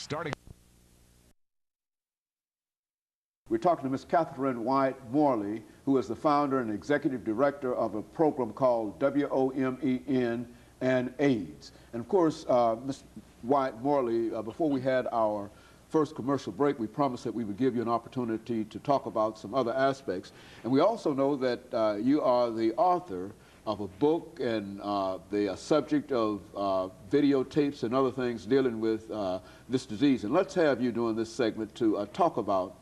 Starting. We're talking to Ms. CWyatt-Morley3, who is the founder and executive director of a program called WOMEN and AIDS. And of course, Ms. Wyatt-Morley3, before we had our first commercial break, we promised that we would give you an opportunity to talk about some other aspects. And we also know that you are the author of a book and the subject of videotapes and other things dealing with this disease. And let's have you during this segment to talk about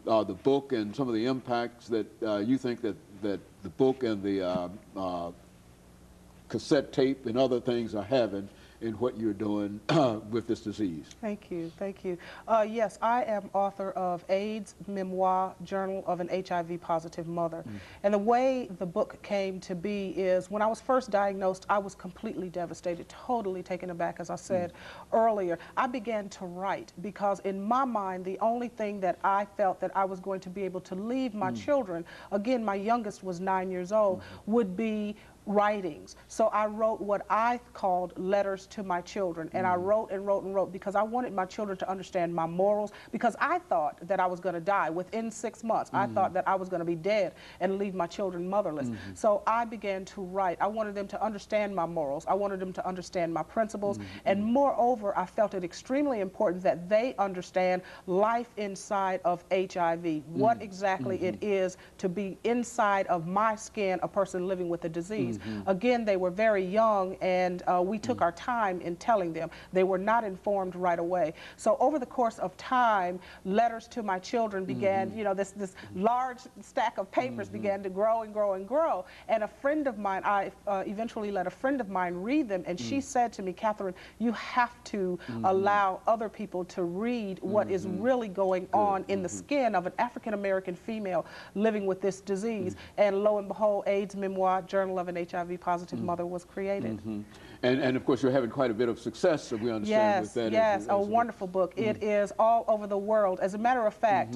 the book and some of the impacts that you think that the book and the cassette tape and other things are having in what you're doing with this disease. Thank you, thank you. Yes, I am author of AIDS Memoir, Journal of an HIV Positive Mother. And the way the book came to be is when I was first diagnosed, I was completely devastated, totally taken aback, as I said earlier. I began to write because in my mind, the only thing that I felt that I was going to be able to leave my children, again, my youngest was 9 years old, would be writings. So I wrote what I called letters to my children, and I wrote and wrote and wrote because I wanted my children to understand my morals, because I thought that I was going to die within 6 months. I thought that I was going to be dead and leave my children motherless. So I began to write. I wanted them to understand my morals. I wanted them to understand my principles, and moreover, I felt it extremely important that they understand life inside of HIV, what exactly it is to be inside of my skin, a person living with a disease. Again, they were very young, and we took our time in telling them. They were not informed right away. So over the course of time, letters to my children began, you know, this large stack of papers began to grow and grow and grow. And a friend of mine, I eventually let a friend of mine read them, and she said to me, Catherine, you have to allow other people to read what is really going on in the skin of an African-American female living with this disease. And lo and behold, AIDS Memoir, Journal of an HIV Positive Mother was created. And of course, you're having quite a bit of success, so we understand with that. Yes, a wonderful book. It is all over the world. As a matter of fact,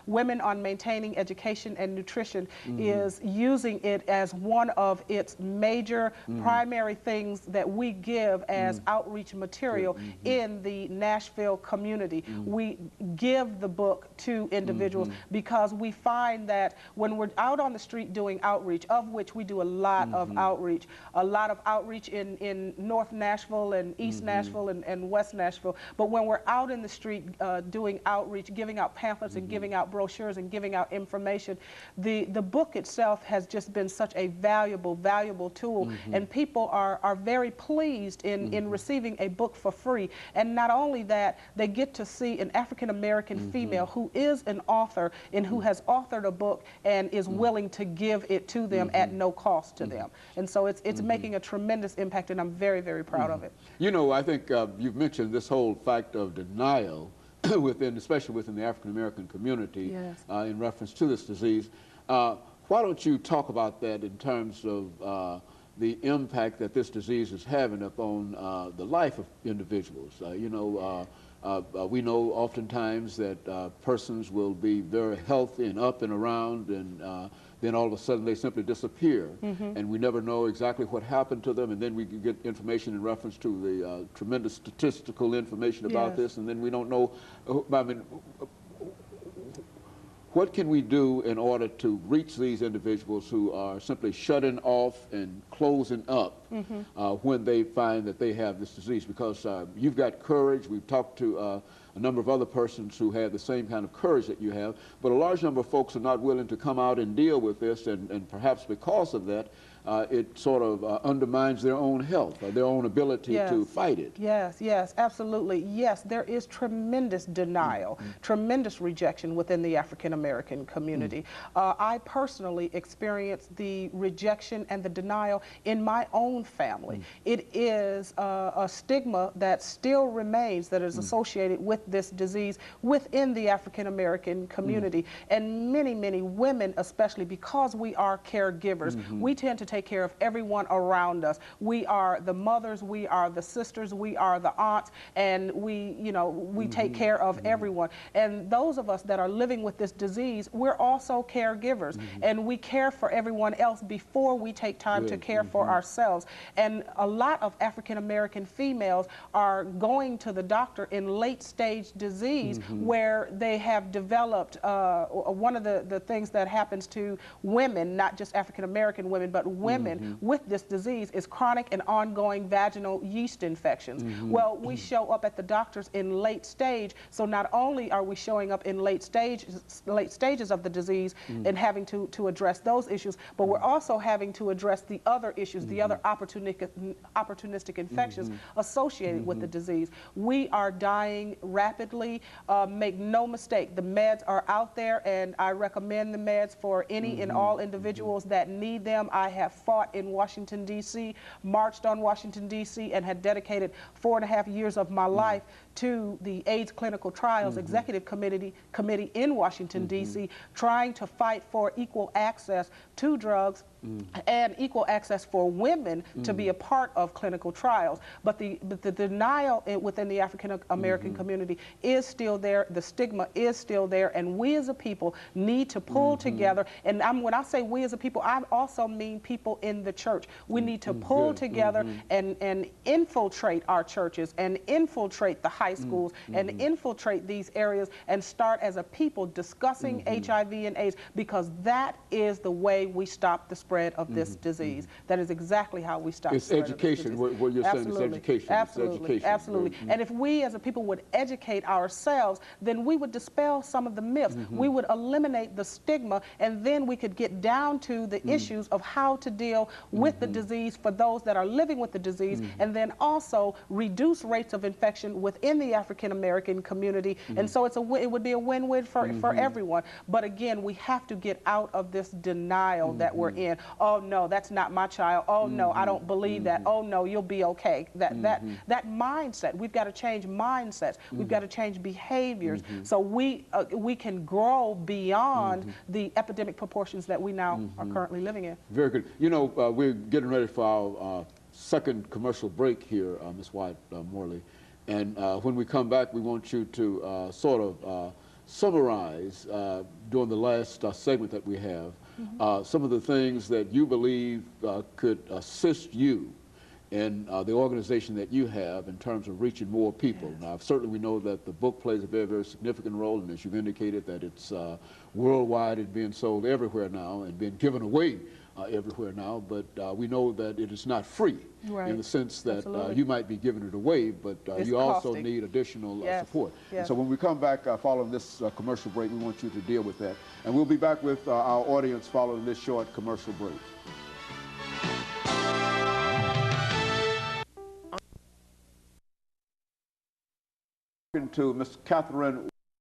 Women on Maintaining Education and Nutrition is using it as one of its major primary things that we give as outreach material in the Nashville community. We give the book to individuals because we find that when we're out on the street doing outreach, of which we do a lot of outreach, in North Nashville and East Nashville and West Nashville. But when we're out in the street doing outreach, giving out pamphlets and giving out brochures and giving out information, the book itself has just been such a valuable tool. And people are very pleased in receiving a book for free. And not only that, they get to see an African-American female who is an author and who has authored a book and is willing to give it to them at no cost to them. And so it's making a tremendous impact, and I'm very, very proud of it. You know, I think you've mentioned this whole fact of denial especially within the African-American community in reference to this disease. Why don't you talk about that in terms of the impact that this disease is having upon the life of individuals? You know, we know oftentimes that persons will be very healthy and up and around, and then all of a sudden they simply disappear, and we never know exactly what happened to them, and then we get information in reference to the tremendous statistical information about this, and then we don't know, I mean, what can we do in order to reach these individuals who are simply shutting off and closing up when they find that they have this disease? Because you've got courage. We've talked to a number of other persons who have the same kind of courage that you have, but a large number of folks are not willing to come out and deal with this, and perhaps because of that, it sort of undermines their own health, their own ability to fight it. Yes, absolutely. Yes, there is tremendous denial, tremendous rejection within the African-American community. I personally experienced the rejection and the denial in my own family. It is a stigma that still remains, that is associated with this disease within the African-American community. And many women, especially because we are caregivers, we tend to take care of everyone around us. We are the mothers, we are the sisters, we are the aunts, and we, you know, we take care of everyone. And those of us that are living with this disease, we're also caregivers, and we care for everyone else before we take time to care for ourselves. And a lot of African American females are going to the doctor in late stage disease where they have developed, one of the things that happens to women, not just African American women, but women with this disease is chronic and ongoing vaginal yeast infections. Well, we show up at the doctors in late stage, so not only are we showing up in late stages of the disease and having to address those issues, but we're also having to address the other issues, the other opportunistic infections associated with the disease. We are dying rapidly. Make no mistake, the meds are out there, and I recommend the meds for any and all individuals that need them. I have fought in Washington, D.C., marched on Washington, D.C., and had dedicated 4.5 years of my life to the AIDS Clinical Trials Executive Committee in Washington, D.C., trying to fight for equal access to drugs and equal access for women to be a part of clinical trials. But the denial within the African American community is still there. The stigma is still there, and we as a people need to pull together. And when I say we as a people, I also mean people in the church. We need to pull together and infiltrate our churches and infiltrate the high schools and infiltrate these areas and start as a people discussing HIV and AIDS, because that is the way we stop the spread of this disease. That is exactly how we stop the spread of this disease. What you're saying is education. Absolutely. It's education. Absolutely. And if we as a people would educate ourselves, then we would dispel some of the myths. We would eliminate the stigma, and then we could get down to the issues of how to deal with the disease for those that are living with the disease, and then also reduce rates of infection within the African American community. And so it would be a win-win for everyone. But again, we have to get out of this denial that we're in. Oh no, that's not my child. Oh no, I don't believe that. Oh no, you'll be okay. That mindset. We've got to change mindsets. We've got to change behaviors so we can grow beyond the epidemic proportions that we now are currently living in. Very good. You know, we're getting ready for our second commercial break here, Ms. Wyatt-Morley. And when we come back, we want you to sort of summarize during the last segment that we have some of the things that you believe could assist you in the organization that you have in terms of reaching more people. Yes. Now, certainly we know that the book plays a very, very significant role, and as you've indicated that it's worldwide and being sold everywhere now and being given away everywhere now, but we know that it is not free in the sense that you might be giving it away, but you also need additional support. Yes. And so when we come back following this commercial break, we want you to deal with that. And we'll be back with our audience following this short commercial break. To Ms. Catherine